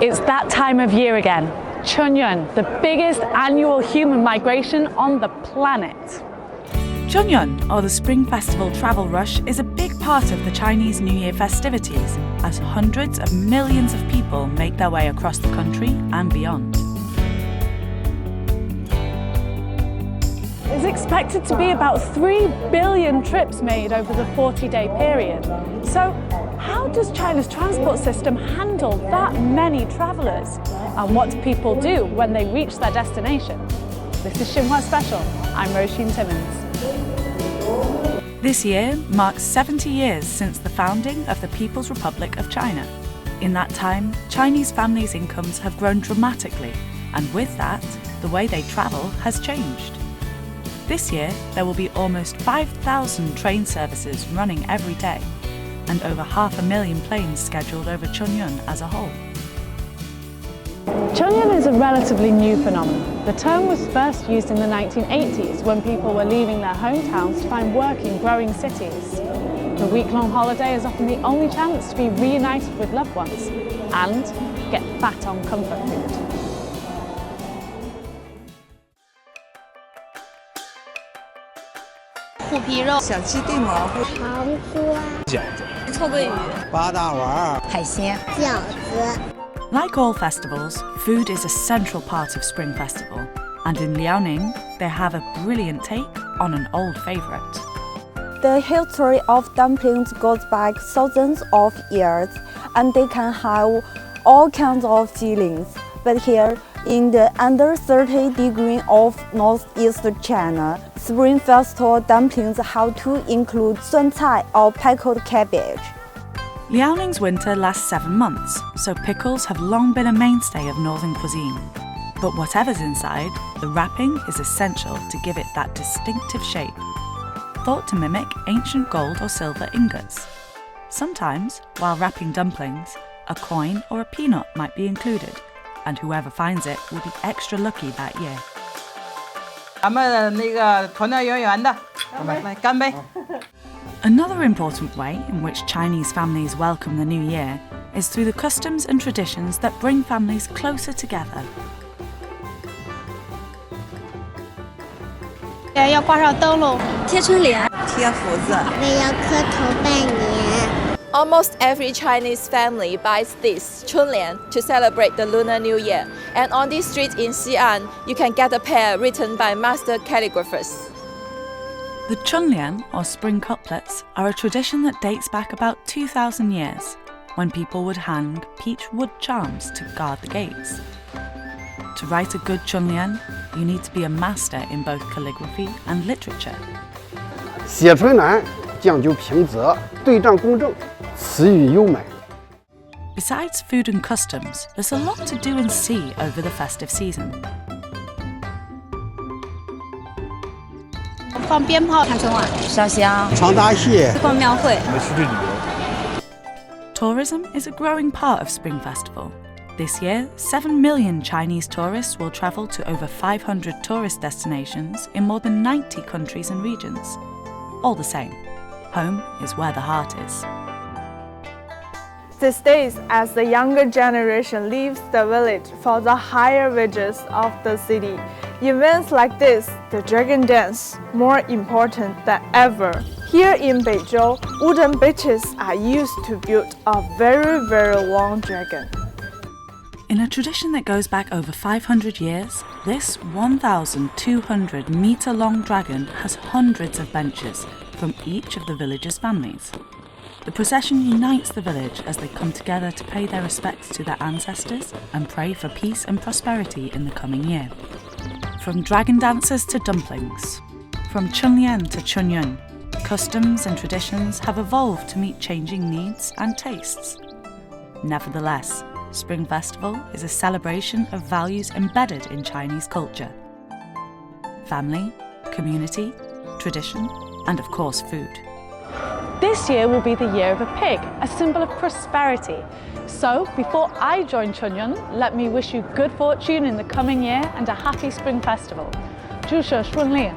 It's that time of year again. Chunyun, the biggest annual human migration on the planet. Chunyun, or the Spring Festival travel rush, is a big part of the Chinese New Year festivities, as hundreds of millions of people make their way across the country and beyond. It's expected to be about 3 billion trips made over the 40-day period. So, how does China's transport system handle that many travellers? And what do people do when they reach their destination? This is Xinhua Special. I'm Roisin Timmins. This year marks 70 years since the founding of the People's Republic of China. In that time, Chinese families' incomes have grown dramatically, and with that, the way they travel has changed. This year, there will be almost 5,000 train services running every day, and over 500,000 planes scheduled over Chunyun as a whole. Chunyun is a relatively new phenomenon. The term was first used in the 1980s when people were leaving their hometowns to find work in growing cities. The week-long holiday is often the only chance to be reunited with loved ones and get fat on comfort food. Like all festivals, food is a central part of Spring Festival, and in Liaoning, they have a brilliant take on an old favourite. The history of dumplings goes back thousands of years, and they can have all kinds of fillings. But here, in the under 30 degrees of northeast China, Spring Festival dumplings have to include suancai or pickled cabbage. Liaoning's winter lasts 7 months, so pickles have long been a mainstay of northern cuisine. But whatever's inside, the wrapping is essential to give it that distinctive shape, thought to mimic ancient gold or silver ingots. Sometimes, while wrapping dumplings, a coin or a peanut might be included, and whoever finds it will be extra lucky that year. Another important way in which Chinese families welcome the new year is through the customs and traditions that bring families closer together. Almost every Chinese family buys this chunlian to celebrate the Lunar New Year. And on this street in Xi'an, you can get a pair written by master calligraphers. The chunlian, or spring couplets, are a tradition that dates back about 2,000 years, when people would hang peach wood charms to guard the gates. To write a good chunlian, you need to be a master in both calligraphy and literature. 写春联讲究平仄，对仗工正，词语优美。 Besides food and customs, there's a lot to do and see over the festive season. Tourism is a growing part of Spring Festival. This year, 7 million Chinese tourists will travel to over 500 tourist destinations in more than 90 countries and regions. All the same, home is where the heart is. These days, as the younger generation leaves the village for the higher wages of the city, events like this, the dragon dance, more important than ever. Here in Beizhou, wooden bridges are used to build a very, very long dragon. In a tradition that goes back over 500 years, this 1,200-metre-long dragon has hundreds of benches from each of the village's families. The procession unites the village as they come together to pay their respects to their ancestors and pray for peace and prosperity in the coming year. From dragon dancers to dumplings, from chunlian to chunyun, customs and traditions have evolved to meet changing needs and tastes. Nevertheless, Spring Festival is a celebration of values embedded in Chinese culture: family, community, tradition, and of course food. This year will be the year of a pig, a symbol of prosperity. So, before I join Chunyun, let me wish you good fortune in the coming year and a happy Spring Festival. 祝寿顺利